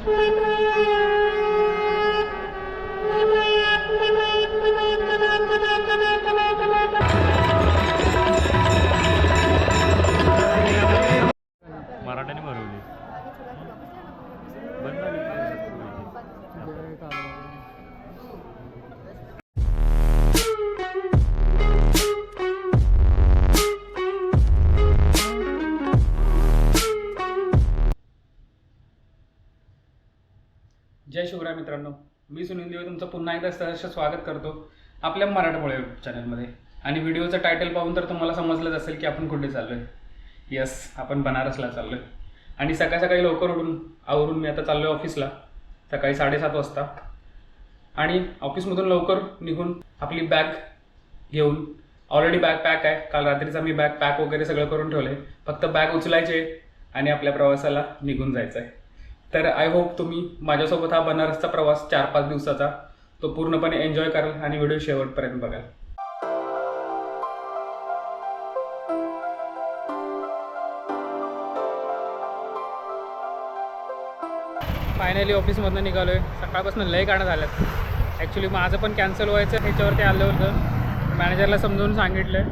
मराठ्याने भरवली बंद झाली. जय शिवराय मित्रांनो, मी सुनील देवे तुमचं पुन्हा एकदा सहर्ष स्वागत करतो आपल्या मराठमोळे यूट्यूब चॅनलमध्ये. आणि व्हिडिओचं टायटल पाहून तर तुम्हाला समजलंच असेल की आपण कुठे चाललो आहे. यस, आपण बनारसला चाललो आहे. आणि सकाळी लवकर आवरून मी आता चाललो आहे ऑफिसला सकाळी 7:30 वाजता. आणि ऑफिसमधून लवकर निघून आपली बॅग घेऊन, ऑलरेडी बॅग पॅक आहे, काल रात्रीचा मी बॅग पॅक वगैरे सगळं करून ठेवलं आहे, फक्त बॅग उचलायचे आणि आपल्या प्रवासाला निघून जायचं आहे. तर आय होप तुम्ही माझ्यासोबत हा बनारसचा प्रवास 4-5 दिवसाचा तो पूर्णपणे एन्जॉय कराल आणि व्हिडिओ शेवटपर्यंत बघाल. फायनली ऑफिसमधून निघालो आहे. सकाळपासून लय गाणं झाल्यात. ॲक्च्युली माझं पण कॅन्सल व्हायचं ह्याच्यावरती आलं होतं. मॅनेजरला समजून सांगितलं,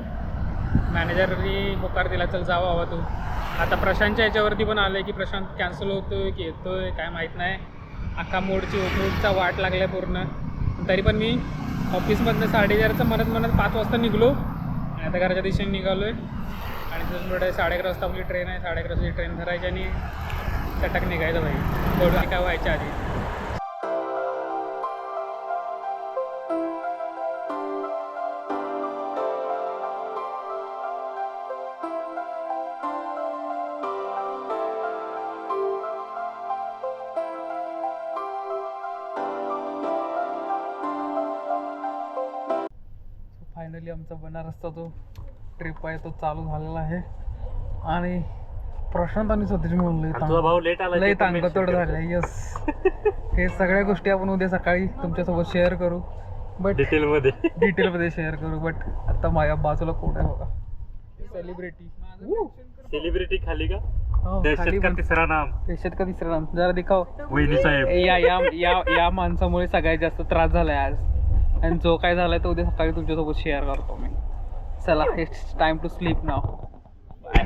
मॅनेजरनी होकार दिला, चल जावा हवा तू. आता प्रशांतच्या याच्यावरती पण आलं आहे की प्रशांत कॅन्सल होतोय की येतोय काय माहीत नाही. अख्खा मोडचा वाट लागला आहे पूर्ण. तरी पण मी ऑफिसमधनं 4:30चं म्हणत 5 वाजता निघलो आणि आता घराच्या दिशेने निघालो आहे. आणि तिथून पुढे 11:30 वाजता आपली ट्रेन आहे. 11:30 वाजता ट्रेन धरायची आणि चटक निघायचं भाई, थोडं काय व्हायच्या आधी. फायनली आमचा बनारसचा जो ट्रिप आहे तो चालू झालेला आहे. आणि प्रशांत आणि सतीश म्हणलं लई तांगतोड झालं. यस, हे सगळ्या गोष्टी आपण उद्या सकाळी तुमच्यासोबत शेअर करू, बट डिटेलमध्ये शेअर करू. बट आता माझ्या बाजूला कोण आहे बघा, सेलिब्रिटी खाली का? देशात का तिसरा नाम जरा दिखाव. वहिनी साहेब, या माणसामुळे सगळ्यात जास्त त्रास झालाय आज. आणि जो काय झालाय तो उद्या सकाळी तुमच्यासोबत शेअर करतो मी. चला, it's time to sleep now. Bye.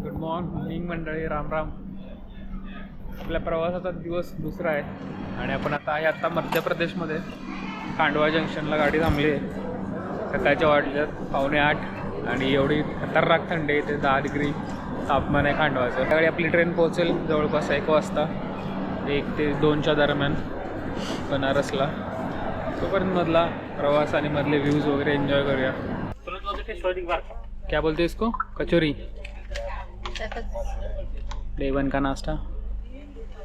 Good morning मंडळी, राम राम. आपल्या प्रवासाचा दिवस दुसरा आहे आणि आपण आता मध्य प्रदेशमध्ये खांडवा जंक्शनला गाडी थांबली आहे. सकाळच्या वाजल्यात 7:45 आणि एवढी खतरनाक थंडी आहे, ते 10 डिग्री तापमान आहे खांडवाचं. त्यावेळी आपली ट्रेन पोहोचेल जवळपास 1 वाजता, 1 ते 2च्या दरम्यान बनारसला. तोपर्यंत मधला प्रवास आणि मधले व्ह्यूज वगैरे एन्जॉय करूया. क्या बोलते इसको? कचोरी, डे 1 का नाश्ता.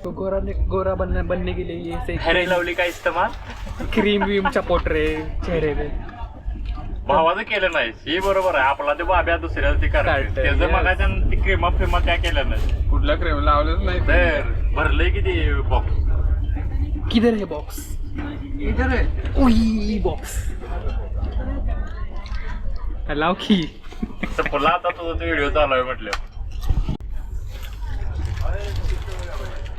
तो गोरा बनने के लिए ये लवली का इस्तेमाल, क्रीम वीम चपोट रे चेहरे पे. भावाचं केलं नाही हे बरोबर आहे. आपला ते बाब्या दुसऱ्याला ते करायचं, त्याचं मगाच्या ती क्रीमा फिमा त्या केल्या नाही. कुठला क्रीम लावलंच नाही तर भरलंय किती बॉक्स. किधर है बॉक्स? इधर है. ओई बॉक्स लाव की. पुन्हा आता तुझा तो व्हिडिओ चालू आहे म्हटलं.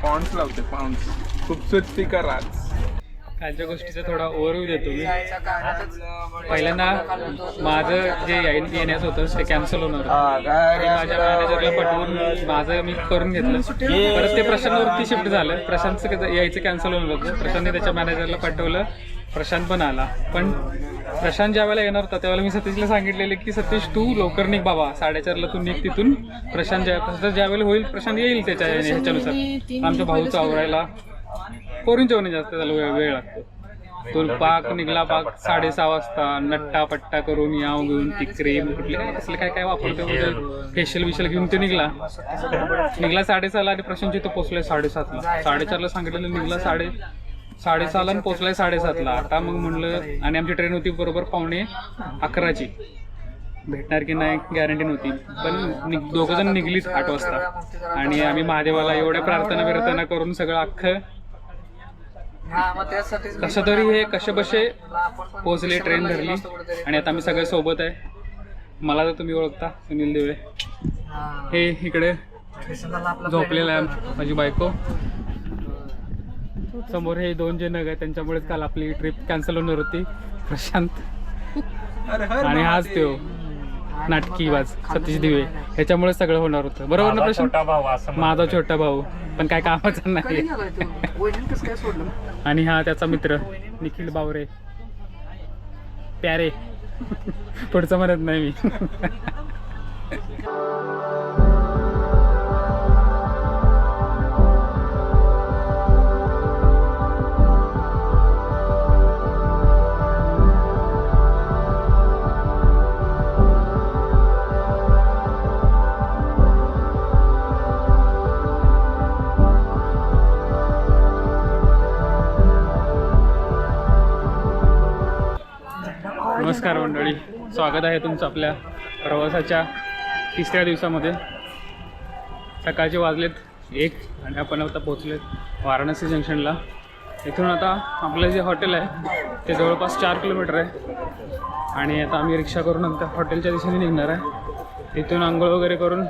पाऊंड्स लावते, पाऊंड्स. खूपसूरत स्पीकर आज. कालच्या गोष्टीचा थोडा ओव्हरव्ह्यू देतो मी. पहिल्यांदा माझं जे येण्याचं होतं ते कॅन्सल होणार. माझ्या मॅनेजरला पटवून माझं मी करून घेतलं. परत ते प्रशांतवरती शिफ्ट झालं. प्रशांतचं यायचं कॅन्सल होणार होतं. प्रशांतने त्याच्या मॅनेजरला पाठवलं. प्रशांत पण आला. पण प्रशांत ज्या वेळेला येणार होता त्यावेळेला मी सतीशला सांगितलेलं की सतीश तू लवकर निघ बाबा, 4:30ला तू निघ तिथून. प्रशांत ज्या वेळेला होईल प्रशांत येईल त्याच्या ह्याच्यानुसार. आमच्या भाऊचं आवरायला पोरींच्या होणे जास्त त्याला वेळ लागतो. तो पाक निघला, पाक 6:30 वाजता नट्टा पट्टा करून याव घेऊन ती क्रीम कुठली कसलं काय वापरतो फेशियल विशियल घेऊन ते निघला 6:30ला. आणि प्रशांत इथं पोचलाय 7:30ला. 4:30ला सांगितलेलं निघला 6:30ला आणि पोचलाय 7:30ला. आता मग म्हणलं, आणि आमची ट्रेन होती बरोबर 11:15ची. भेटणार की नाही गॅरंटी नव्हती, पण दोघं जण निघलीच 8 वाजता. आणि आम्ही महादेवाला एवढ्या प्रार्थना करून सगळं अख्खं कसं तरी हे कसे बसे पोहोचले, ट्रेन धरली आणि आता आम्ही सगळे सोबत आहे. मला तर तुम्ही ओळखता, सुनील देवळे. हे इकडे झोपलेला आहे माझी बायको. समोर हे 2 जे नग आहेत त्यांच्यामुळेच काल आपली ट्रिप कॅन्सल होणार होती. प्रशांत आणि हाच तो नाटकीबाज सतीश दिवे, ह्याच्यामुळे सगळं होणार होतं. बरोबर ना प्रशांत? छोटा भाऊ असं माझा छोटा भाऊ, पण काय कामाचा नाही. आणि हा त्याचा मित्र निखिल बावरे प्यारे. पुढचं म्हणत नाही मी. नमस्कार मंडळी, स्वागत आहे तुमचं आपल्या प्रवासाच्या 3ऱ्या दिवसामध्ये. सकाळचे वाजलेत 1 आणि आपण आता पोहोचलेत वाराणसी जंक्शनला. इथून आता आपलं जे हॉटेल आहे ते जवळपास 4 किलोमीटर आहे आणि आता आम्ही रिक्षा करून नंतर हॉटेलच्या दिशेने निघणार आहे. इथून आंघोळ वगैरे करून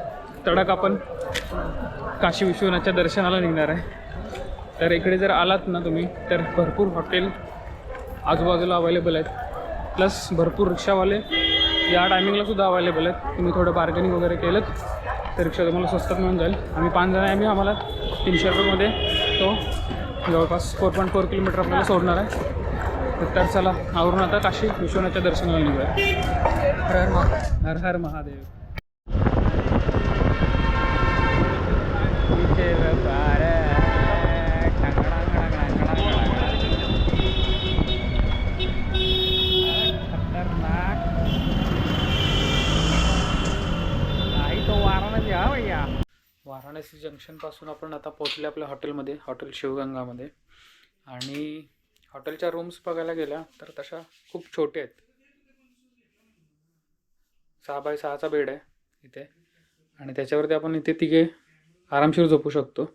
तडक आपण काशी विश्वनाथच्या दर्शनाला निघणार आहे. तर इकडे जर आलात ना तुम्ही तर भरपूर हॉटेल आजूबाजूला अवेलेबल आहेत, प्लस भरपूर रिक्षावाले या टायमिंगला सुद्धा अवेलेबल आहेत. तुम्ही थोडं बार्गेनिंग वगैरे केलं तर रिक्षा तुम्हाला स्वस्तात मिळून जाईल. आम्ही 5 जण आहे, आम्हाला 300 रुपयेमध्ये तो जवळपास 4.4 किलोमीटर आपल्याला सोडणार आहे. तर चला आवरून आता काशी विश्वनाथच्या दर्शनाला निघूया. हर हर महादेव. वाराणसी जंक्शनपासून आपण आता पोहोचले आपल्या हॉटेलमध्ये, हॉटेल शिवगंगामध्ये. आणि हॉटेलच्या रूम्स बघायला गेल्या तर तशा खूप छोट्या आहेत. 6x6चा बेड आहे इथे आणि त्याच्यावरती आपण इथे तिघे आरामशीर झोपू शकतो.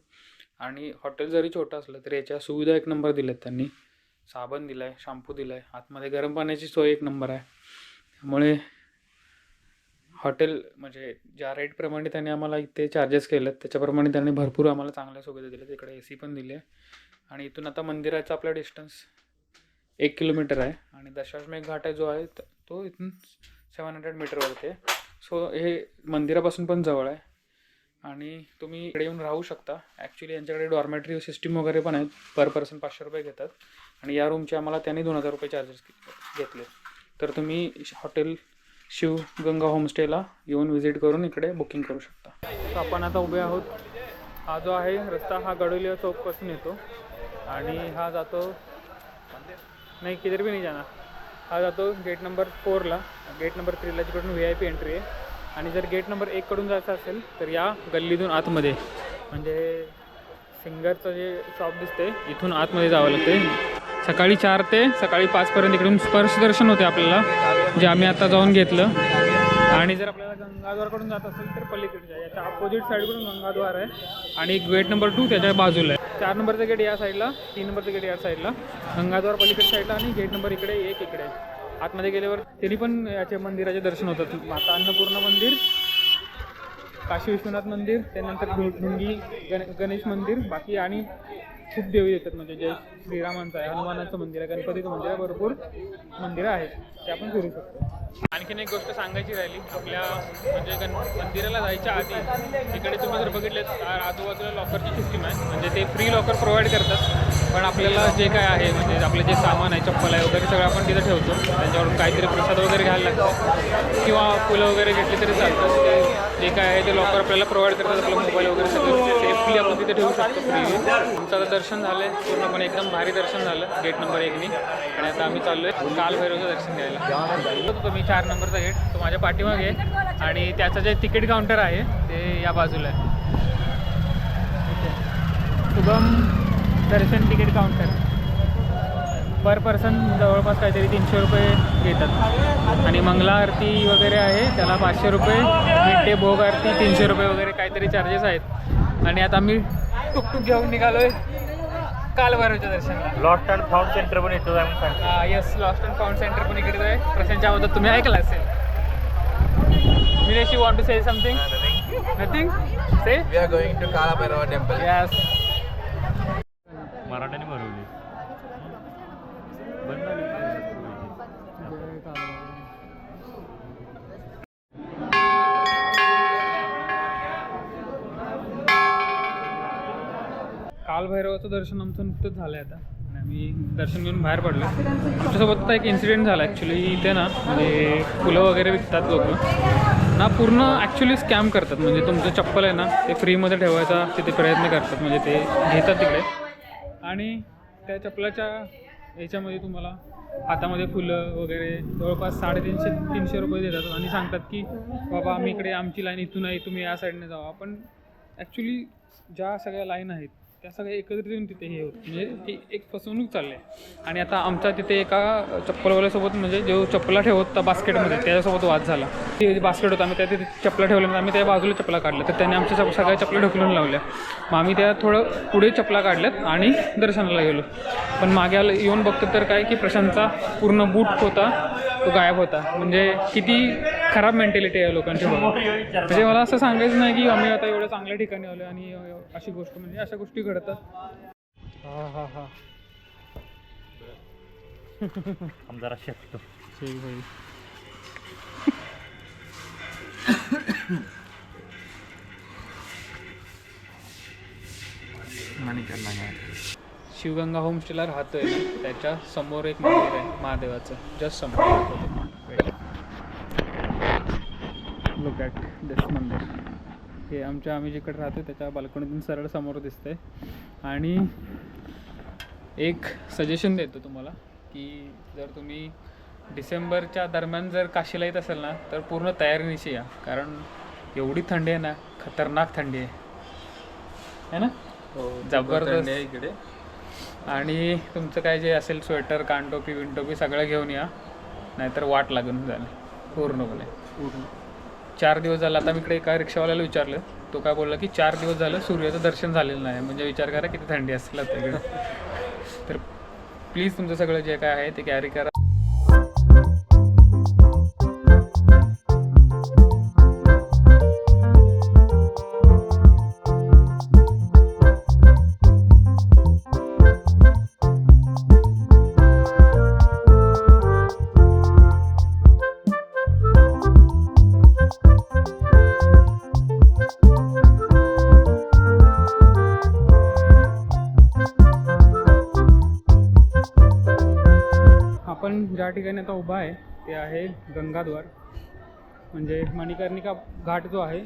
आणि हॉटेल जरी छोटं असलं तरी याच्या सुविधा 1 नंबर दिल्यात त्यांनी. साबण दिला आहे, शॅम्पू दिला आहे, आतमध्ये गरम पाण्याची सोय 1 नंबर आहे. त्यामुळे हॉटेल म्हणजे ज्या रेटप्रमाणे त्यांनी आम्हाला इथे चार्जेस केलेत त्याच्याप्रमाणे त्यांनी भरपूर आम्हाला चांगल्या सुविधा दिल्यात. इकडे AC पण दिली आहे. आणि इथून आता मंदिराचा आपला डिस्टन्स 1 किलोमीटर आहे आणि दशाश्वमेध घाट आहे जो आहे तो इथून 700 मीटरवरती आहे. सो हे मंदिरापासून पण जवळ आहे आणि तुम्ही इकडे येऊन राहू शकता. ॲक्च्युली यांच्याकडे डॉर्मेटरी सिस्टीम वगैरे पण आहेत. पर पर्सन 500 रुपये घेतात आणि या रूमचे आम्हाला त्यांनी 2000 रुपये चार्जेस घेतले. तर तुम्ही हॉटेल शिवगंगा होमस्टेला येऊन व्हिजिट करून इकडे बुकिंग करू शकता. तर आपण आता उभे आहोत. हा जो आहे रस्ता हा गडोलिया चौकपासून येतो आणि हा जातो नाही किधर भी नाही जाणार. हा जातो गेट नंबर 4ला. गेट नंबर 3ला जिकडून VIP एंट्री आहे. आणि जर गेट नंबर 1 कडून जायचं असेल तर या गल्लीतून आतमध्ये म्हणजे सिंगरचं जे शॉप दिसते इथून आतमध्ये जावं लागते. सकाळी 4 ते सकाळी 5 पर्यंत इकडून स्पर्श दर्शन होते आपल्याला, जे आम्ही आता जाऊन घेतलं. आणि जर आपल्याला गंगाद्वारकडून जात असेल तर पलीकडच्या याच्या अपोजिट साईडकडून गंगाद्वार आहे आणि गेट नंबर 2 त्याच्या बाजूला आहे. 4 नंबरचं गेट या साईडला, 3 नंबरचं गेट या साईडला, गंगाद्वार पलीकडच्या साईडला आणि गेट नंबर इकडे 1 इकडे. आतमध्ये गेल्यावर तरी पण याचे मंदिराचे दर्शन होतात. माता अन्नपूर्णा मंदिर, काशी विश्वनाथ मंदिर, त्यानंतर ढुंगी गणेश मंदिर, बाकी आणि खूप देवी येतात. म्हणजे जे श्रीरामांचं आहे, हनुमानाचं मंदिर आहे, गणपतीचं मंदिर आहे, भरपूर मंदिरं आहेत ते आपण फिरू शकतो. आणखीन एक गोष्ट सांगायची राहिली आपल्या म्हणजे मंदिराला जायच्या आधी इकडे तुम्ही जर बघितले आजूबाजूला लॉकरची सिस्टीम आहे. म्हणजे ते फ्री लॉकर प्रोव्हाइड करतात, पण आपल्याला जे काय आहे म्हणजे आपलं जे सामान आहे, चप्पल आहे वगैरे सगळं आपण तिथे ठेवतो. त्यांच्यावरून काहीतरी प्रसाद वगैरे घ्यायला लागतं किंवा फुलं वगैरे घेतली तरी चालतं. ते जे काय आहे ते लॉकर आपल्याला प्रोव्हाइड करतात. आपलं मोबाईल वगैरे सगळं सेफली आपण तिथे ठेवू शकतो फ्रीली. आमचं दर्शन झालं आहे पूर्णपणे, एकदम भारी दर्शन झालं गेट नंबर 1नी. आणि आता आम्ही चाललो आहे कालभैरवचं दर्शन घ्यायला. तुम्ही 4 नंबरचा गेट तो माझ्या पाठीमागे आहे आणि त्याचं जे तिकीट काउंटर आहे ते या बाजूला आहे. शुभम दर्शन तिकीट काउंटर. पर पर्सन जवळपास काहीतरी 300 रुपये घेतात आणि मंगला आरती वगैरे आहे त्याला 500 रुपये, मिठे भोग आरती 300 रुपये वगैरे काहीतरी चार्जेस आहेत. आणि आता आम्ही टुकटुक घेऊन निघालोय कालभैरवच्या दर्शनाला. लॉस्ट अँड फाउंड सेंटर पण येतो. Yes, lost and found centre पण इकडे आहे. प्रशांतच्या मदत तुम्ही ऐकलं असेल. Nilesh, you want to say something? Nothing? Say? We are going to Kala Bhairava temple. Yes. मराठ्याने भरवली बंद झाली. कालभैरवाचं दर्शन आमचं नुकतंच झालं आहे आता आणि आम्ही दर्शन घेऊन बाहेर पडलो. आमच्यासोबत आता एक इन्सिडेंट झाला ॲक्च्युली. इथे ना म्हणजे फुलं वगैरे विकतात लोक ना, पूर्ण ॲक्च्युली स्कॅम करतात. म्हणजे तुमचं चप्पल आहे ना ते फ्रीमध्ये ठेवायचा तिथे प्रयत्न करतात. म्हणजे ते घेतात तिकडे आणि त्या चप्पलाच्या याच्यामध्ये तुम्हाला हातामध्ये फुलं वगैरे जवळपास 350 रुपये देतात आणि सांगतात की बाबा आम्ही इकडे आमची लाईन इथून आहे, तुम्ही या साईडने जावा. पण ॲक्च्युली ज्या सगळ्या लाईन आहेत त्या सगळ्या एकत्रित येऊन तिथे हे होतं. म्हणजे ती एक फसवणूक चालली आहे. आणि आता आमचा तिथे एका चप्पलवाल्यासोबत म्हणजे जो चप्पला ठेवत होता बास्केटमध्ये त्याच्यासोबत वाद झाला. ते बास्केट होता, आम्ही त्या तिथे चप्पला ठेवल्या, आम्ही त्या बाजूला चप्पला काढल्या, तर त्याने आमच्या सगळ्या चपला ढकलून लावल्या. मग आम्ही त्या थोडं पुढे चपला काढल्यात आणि दर्शनाला गेलो. पण मागे येऊन बघतो तर काय की प्रशांतचा पूर्ण बूट होता तो गायब होता. म्हणजे किती खराब मेंटॅलिटी आहे लोकांची बघा. म्हणजे मला असं सांगायचं नाही की आम्ही आता एवढ्या चांगल्या ठिकाणी आलो आणि अशी गोष्ट म्हणजे अशा गोष्टी घडतात. हा जरा शकतो ठीक भाई. शिवगंगा होमस्टेला राहतोय ना, त्याच्या समोर एक मंदिर आहे महादेवाचं, जस्ट समोर. लुक ॲट दिस मंदिर. हे आम्ही जिकडे राहतो त्याच्या बाल्कनीतून सरळ समोर दिसतंय. आणि एक सजेशन देतो तुम्हाला की जर तुम्ही डिसेंबरच्या दरम्यान जर काशीला येत असेल ना तर पूर्ण तयारीनिशी या, कारण एवढी थंडी आहे ना, खतरनाक थंडी आहे ना, जबरदस्त आहे इकडे. आणि तुमचं काय जे असेल स्वेटर, कानटोपी विंटोपी सगळं घेऊन या, नाहीतर वाट लागून जाईल पूर्णपणे. 4 दिवस झालं. आता मी इकडे एका रिक्षावाल्याला विचारलं, तो काय बोलला की 4 दिवस झालं सूर्याचं दर्शन झालेलं नाही. म्हणजे विचार करा किती थंडी असेल आता इकडे. तर प्लीज तुमचं सगळं जे काय आहे ते कॅरी करा. आपण ज्या ठिकाणी आता उभा आहे ते आहे गंगाद्वार. म्हणजे मणिकर्णिका घाट जो आहे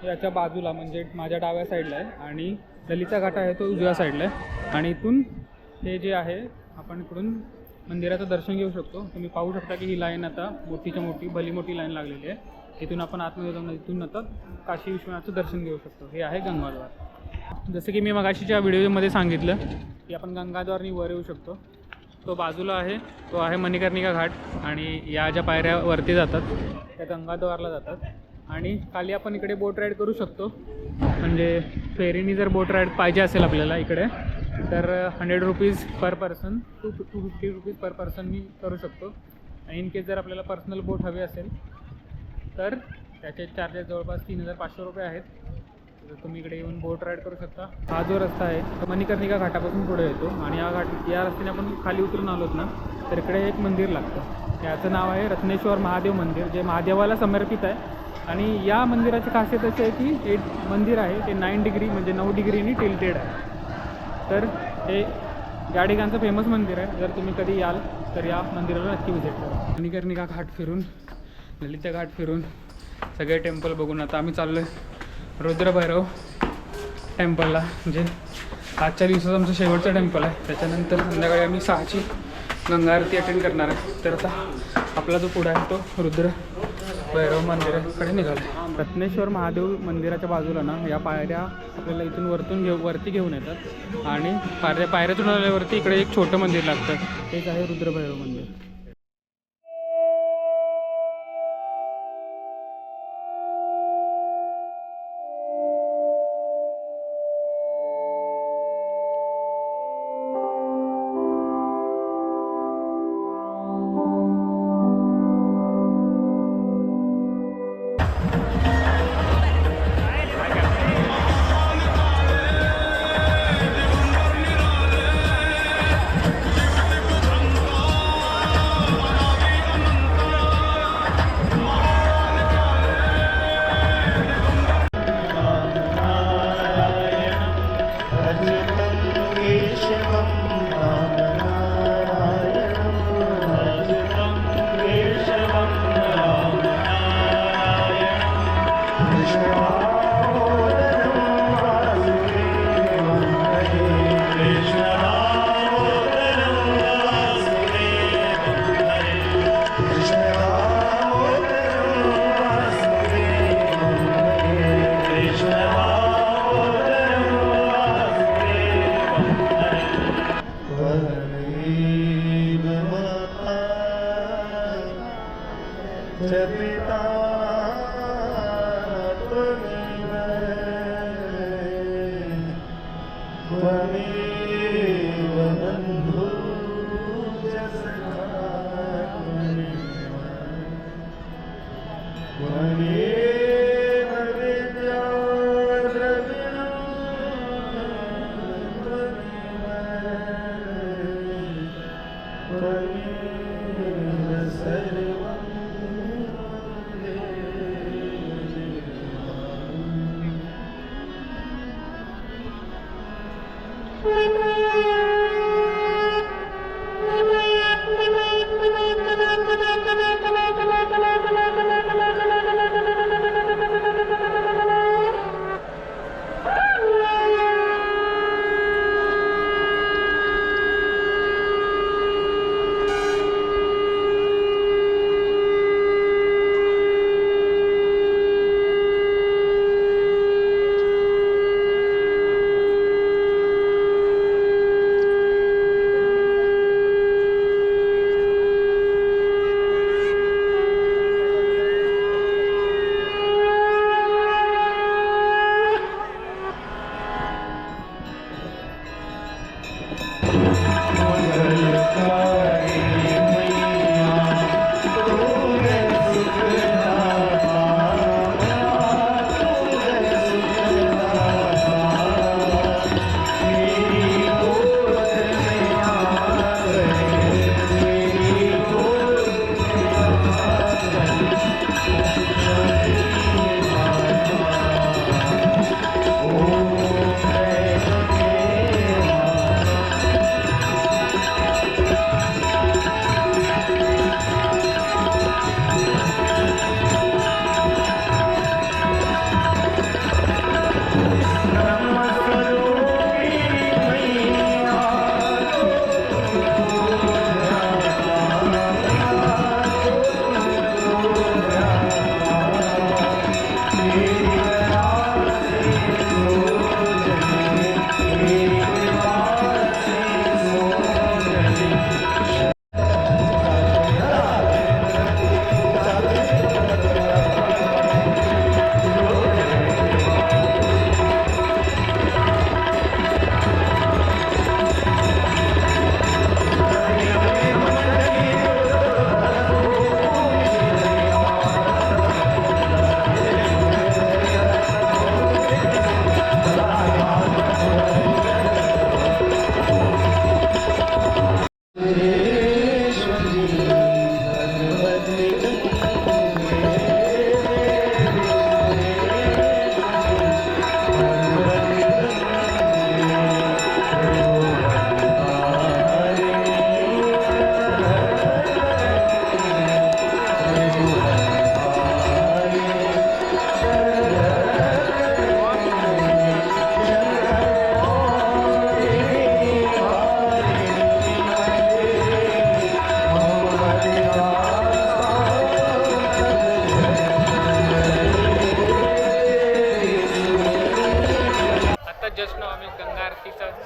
याच्या बाजूला म्हणजे माझ्या डाव्या साईडला आहे आणि ललिता घाट आहे तो उजव्या साईडला आहे. आणि इथून हे जे आहे आपण इकडून मंदिराचं दर्शन घेऊ शकतो. तुम्ही पाहू शकता की ही लाईन आता मोठीच्या मोठी भली मोठी लाईन लागलेली आहे. इथून आपण आतमध्ये जाऊन इथून आता काशी विश्वनाथचं दर्शन घेऊ शकतो. हे आहे गंगाद्वार. जसं की मी मगाशीच्या व्हिडिओमध्ये सांगितलं की आपण गंगाद्वारनी वर येऊ शकतो. तो बाजूला आहे तो आहे मणिकर्णिका घाट आणि या ज्या पायऱ्या वरती जातात त्या गंगाद्वारला जातात. आणि खाली आपण इकडे बोट राईड करू शकतो. म्हणजे फेरीनी जर बोट राईड पाहिजे असेल आपल्याला इकडे तर 100 rupees per person, 250 rupees per person मी करू शकतो. इन केस जर आपल्याला पर्सनल बोट हवी असेल तर त्याचे चार्जेस जवळपास 3500 रुपये आहेत. तर तुम्ही इकडे येऊन बोट राईड करू शकता. हा जो रस्ता आहे तो मणिकर्णिका घाटापासून पुढे येतो आणि या रस्त्याने आपण खाली उतरून आलोत ना तर इकडे एक मंदिर लागतं. याचं नाव आहे रत्नेश्वर महादेव मंदिर, जे महादेवाला समर्पित आहे. आणि या मंदिराची खासियत अशी आहे की हे मंदिर आहे ते 9 डिग्री म्हणजे 9 डिग्रीनी टिल्टेड आहे. तर हे या ठिकाणचं फेमस मंदिर आहे. जर तुम्ही कधी याल तर या मंदिराला नक्की व्हिजिट करा. मणिकर्णिका घाट फिरून, ललिता घाट फिरून, सगळे टेम्पल बघून आता आम्ही चाललो आहे रुद्रभैरव टेम्पलला. म्हणजे आजच्या दिवसाचं आमचं शेवटचं टेम्पल आहे. त्याच्यानंतर संध्याकाळी आम्ही 6ची गंगा आरती अटेंड करणार आहे. तर आता आपला जो पुढा आहे तो रुद्रभैरव मंदिराकडे निघाला आहे. रत्नेश्वर महादेव मंदिराच्या बाजूला ना या पायऱ्या आपल्याला इथून वरती घेऊन येतात आणि पायऱ्यातून आल्यावरती इकडे एक छोटं मंदिर लागतं. तेच आहे रुद्रभैरव मंदिर.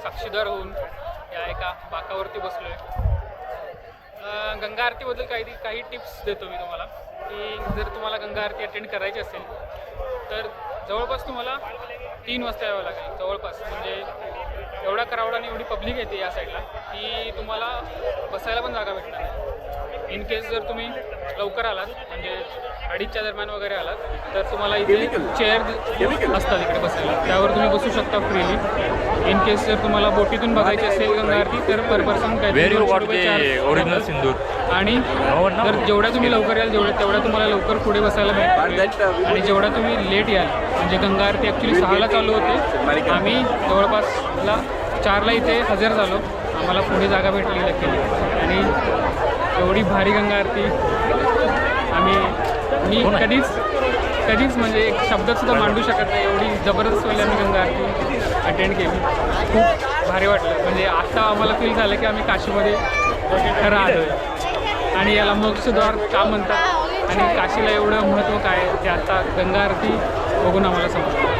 साक्षीदार होऊन या एका बाकावरती बसलोय. गंगा आरतीबद्दल काही टिप्स देतो मी तुम्हाला की जर तुम्हाला गंगा आरती अटेंड करायची असेल तर जवळपास तुम्हाला 3 वाजता यावं लागेल. जवळपास म्हणजे एवढा क्राऊड आणि एवढी पब्लिक येते या साईडला की तुम्हाला बसायला पण जागा भेटणार नाही. इन केस जर तुम्ही लवकर आलात म्हणजे 2:30च्या दरम्यान वगैरे आलात तर तुम्हाला इथे चेअर असतात इकडे बसायला, त्यावर तुम्ही बसू शकता फ्रीली. इन केस जर तुम्हाला बोटीतून बघायची असेल गंगा आरती तर पर पर्सन ओरिजिनल सिंदूर. आणि जर जेवढ्या तुम्ही लवकर याल तेवढ्या तुम्हाला लवकर पुढे बसायला मिळेल. आणि जेवढ्या तुम्ही लेट याल म्हणजे गंगा आरती ॲक्च्युली 6ला चालू होते, आम्ही जवळपासला 4ला इथे हजर झालो. आम्हाला पुढे जागा भेटली लकीली. आणि एवढी भारी गंगा आरती मी कधीच म्हणजे एक शब्दातसुद्धा मांडू शकत नाही. एवढी जबरदस्त वेळेला आम्ही गंगा आरती अटेंड केली. खूप भारी वाटलं. म्हणजे आत्ता आम्हाला फील झालं की आम्ही काशीमध्ये खरं आलो आहे. आणि याला मोक्षद्वार का म्हणतात आणि काशीला एवढं महत्त्व काय ते आता गंगा आरती बघून आम्हाला समजलं.